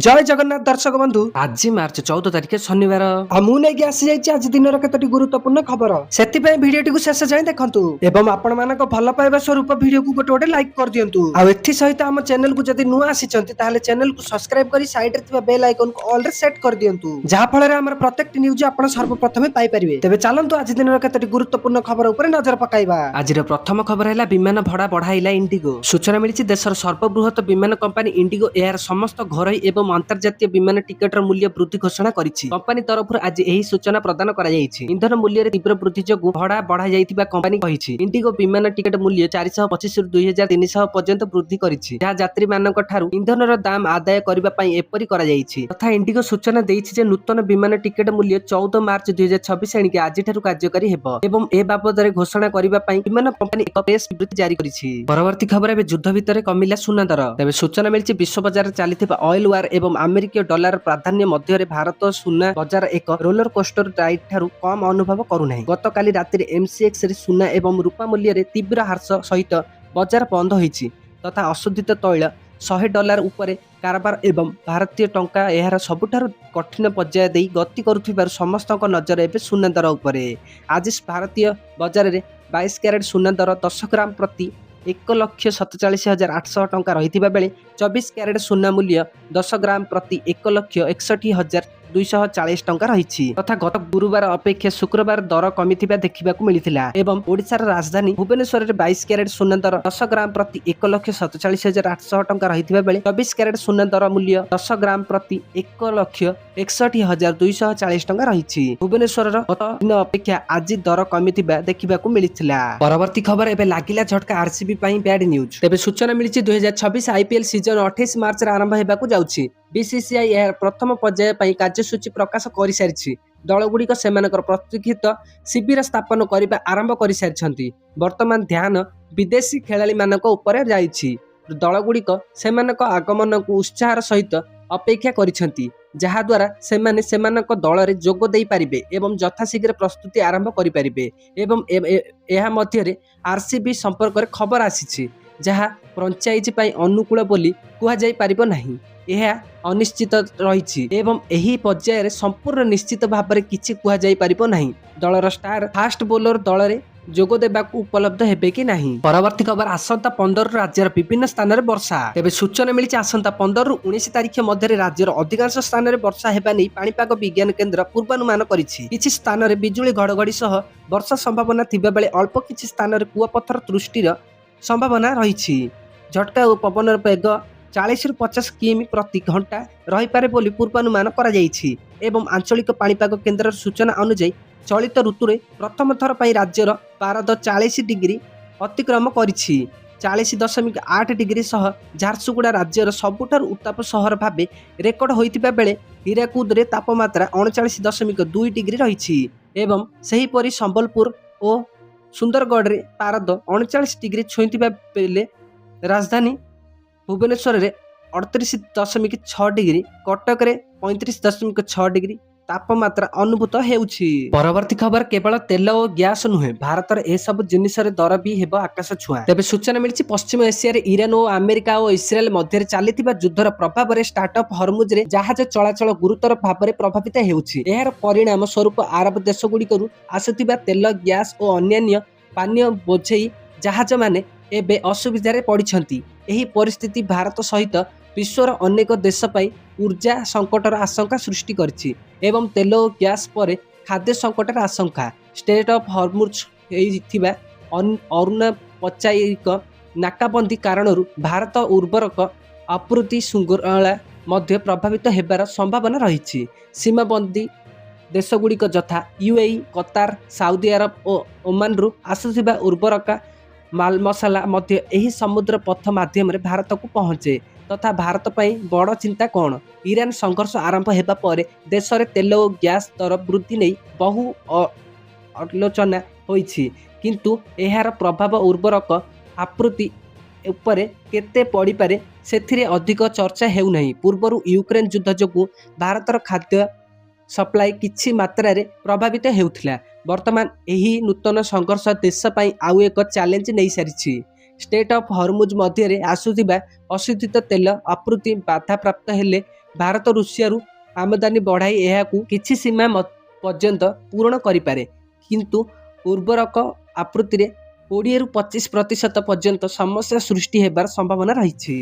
जय जगन्नाथ दर्शक बंधु आज मार्च 14 तारिख शनिवार मुझे आसी आज दिन कतोटी गुरुत्वपूर्ण खबर से भिडियो शेष जाए देखु एवं आपण मान भल पाइबा स्वरूप भिडियो को गोटे गोटे लाइक कर दिंतु सहित आम चैनल को जदि नुआ आसी चैनल को सब्सक्राइब कर साइड रे बेल आइकन को ऑल रे सेट कर दिंतु जहाँ फल आम प्रत्येक न्यूज आप सर्वप्रथम पाइपर तेज चलतु आज दिन कतोटी गुरुत्वपूर्ण खबर उपर नजर पकाइबा। आज प्रथम खबर है विमान भड़ा बढ़ाइला इंडिगो। सूचना मिली देशर सर्वबृहत विमान कंपनी इंडिगो यार समस्त घरोई एवं अंतर्जातीय विमान टिकटर मूल्य वृद्धि घोषणा करिछि। कंपनी तरफ आज एही सूचना प्रदान करा जायछि। इंधन मूल्य रे तीव्र वृद्धि जोगु भड़ा बढ़ा जायतिबा कंपनी कहिछि। इंडिगो विमान टिकट मूल्य 425 रु 2300 पर्यंत वृद्धि करिछि, जहा यात्री मानक ठारू इंधनर दाम आदाय करिबा पई एपरि करा जायछि। तथा इंडिगो सूचना दैछि जे नूतन विमान टिकट मूल्य 14 मार्च 2026 एणिके आज ठारू कार्यकारी हेबो एवं ए बाबदरे घोषणा करिबा पई विमान कंपनी एक प्रेस विबृत्ति जारी करिछि। परवर्ती खबर एबे युद्ध भितर कमिला सुना दर। तबे सूचना मिलिछि विश्व बाजार चलिथिबा ऑयल वार एवं अमेरिकीय डॉलर प्राधान्य मध्य भारत सुना बाजार एक रोलर कोस्टर राइड ठारू कम अनुभव करूनाही। गतकाली राति एमसीएक्स रे सुना एवं रूपा मूल्य रे तीव्र ह्रास सहित बाजार बंद होईछि तथा अशोधित तैल $100 उपरे कारबार एवं भारतीय टंका यार सबुठारु कठिन पर्याय देई गति करुथिबार समस्तक नजर एबे सुना दर उपरे। आज भारतीय बाजार रे 22 कैरेट सुना दर 10 ग्राम प्रति 1,47,800 टंका रहिथिबा बेले 24 कैरेट सुना मूल्य 10 ग्राम प्रति 1,61,240 टंका रहिछि तथा गत गुरुवार अपेक्षा शुक्रवार दर कमिथिबा देखिबाकू मिलिथिला। एवं ओडिशार राजधानी भुवनेश्वर रे 22 कैरेट सुना दर 10 ग्राम प्रति 1,47,800 टंका रहिथिबा बेले 24 कैरेट सुना दर मूल्य 10 ग्राम प्रति 1,61,240 टंका रहिछि। भुवनेश्वर गत दिन अपेक्षा आज दर कमिथिबा देखिबाकू मिलिथिला। परवर्ती खबर एबे लागिला झटका आरसीबी पई बैड न्यूज। तेबे सूचना मिलिछि 2026 आईपीएल सीजन 28 मार्च रे आरंभ हेबाकू जाउछि। बीसीसीआई यार प्रथम पर्याय पई कार्यसूची प्रकाश करि सारिछि। दलगुड़िक सेमानकर प्रतीक्षित शिविर स्थापन करिबा आरंभ करि सारिछन्ति। वर्तमान ध्यान विदेशी खेलाड़ी मानक ऊपर जाइछि। दलगुड़िक सेमानक आगमन को उत्साहर सहित अपेक्षा करिछन्ति, जहा द्वारा सेमाने सेमानक दल रे जोग देई पारिबे एवं यथाशीघ्र प्रस्तुति आरंभ करि पारिबे। एवं एहा मध्यरे आरसीबी संपर्क रे खबर आसीछि, जहा फ्रांचाइज पई अनुकूल बोली कुहा जाई पारिबो नाही। यह अनिश्चित रही एवं एही पर्याय रे संपूर्ण निश्चित भाव में किछि कुहा जाई पारिबो नाही। दलर स्टार फास्ट बोलर दल रे जोग देबाकू उपलब्ध हेबे कि नाही। परवर्ती खबर आसंता 15 राज्यर विभिन्न स्थान रे वर्षा। तेबे सूचना मिली आसंता 15 रु 19 तारिख मध्य राज्यर अधिकांश स्थान रे वर्षा हेबा नै पाणीपाग विज्ञान केन्द्र पूर्वानुमान करिछि। किछि स्थान रे बिजुली घड़घड़ी सह वर्षा संभावना थिबा बेले अल्प किछि स्थान रे कुआपत्थर दृष्टिर संभावना रहिछि। झटका और पवन वेग 40 रु 50 किमी प्रति घंटा रही पारे बोली पूर्वानुमान करा जायछि। एवं आंचलिक पाणीपाग केन्द्र सूचना अनुसार चलित ऋतु रे प्रथम थर पई राज्यर पारद 40 डिग्री अतिक्रम करिछि। 40.8 डिग्री सह झारसुगुड़ा राज्यर सबुठार उत्ताप सहर भाबे रेकर्ड होइतिबा बेले हीराकुद रे तापमात्रा 39.2 डिग्री रहिछि। एवं सही परी संबलपुर और सुंदरगढ़ रे पारद 39 डिग्री छुइतिबा बेले राजधानी भुवनेश्वर रे 38.6 डिग्री, कटक रे 35.6 डिग्री तापमात्रा अनुभूत हेउछि। परवर्ती खबर केवल तेल और गैस नुहे, भारत रे ए सब जिनिस रे दर भी हेबो आकाश छुआ। तेबे सूचना मिलिछि पश्चिम एशिया रे ईरान और अमेरिका और इस्राएल मध्य चलिथिबा युद्धर प्रभाव रे स्टार्टअप हरमुज रे जहाज चलाचल गुरुतर भाव में प्रभावित हेउछि। एहार परिणाम स्वरूप अरब देश गुड़िकरू आसुथिबा तेल, गैस और अन्य पानीय बोझेई जहाज माने एबे असुविधा पड़िछन्ति। एही परिस्थिति भारत सहित विश्वर अनेक देश पई ऊर्जा संकटर आशंका सृष्टि करछि। एवं तेल और गैस पर खाद्य संकटर आशंका। स्टेट ऑफ हॉर्मुज हेइथिबा अरुणपचायिक नाकाबंदी कारणरू भारत उर्वरक आपूर्ति शृंखला मध्य प्रभावित हेबार संभावना रहिछि। सीमाबंदी देशगुड़िक यथा यूएई, कतार, साउदी अरब और ओमान रु आसुथिबा उर्वरक माल मसाला मध्य एही समुद्र पथ माध्यम रे भारत को पहुंचे तथा भारत पई बड़ चिंता कौन। ईरान संघर्ष आरंभ हेबा परे देश रे तेल और गैस दर वृद्धि नै बहु आलोचना होईछि, किंतु एहार प्रभाव उर्वरक आपूर्ति उपरे केते पड़ी पारे सेथिरे अधिक चर्चा हेउ नाही। पूर्वरु यूक्रेन युद्ध जोगु भारतर खाद्य सप्लाई किछि मात्रा रे प्रभावित हेउथिला। वर्तमान एही नूतन संघर्ष देश पई आउ एक चैलेंज नै सारिछि। स्टेट ऑफ हॉर्मुज मध्य आसुथिबा अशोधित तेल आपूर्ति बाधा प्राप्त हेले ଭାରତ ରୁଷିଆରୁ ଆମଦାନୀ ବଢ଼ାଇ ଏହାକୁ କିଛି ସୀମା ପର୍ଯ୍ୟନ୍ତ ପୂରଣ କରିପାରେ, କିନ୍ତୁ ଉର୍ବରକ ଆपूର୍ତ୍ତିରେ 20-25% ପର୍ଯ୍ୟନ୍ତ ସମସ୍ୟା ସୃଷ୍ଟି ହେବାର ସମ୍ଭାବନା ରହିଛି।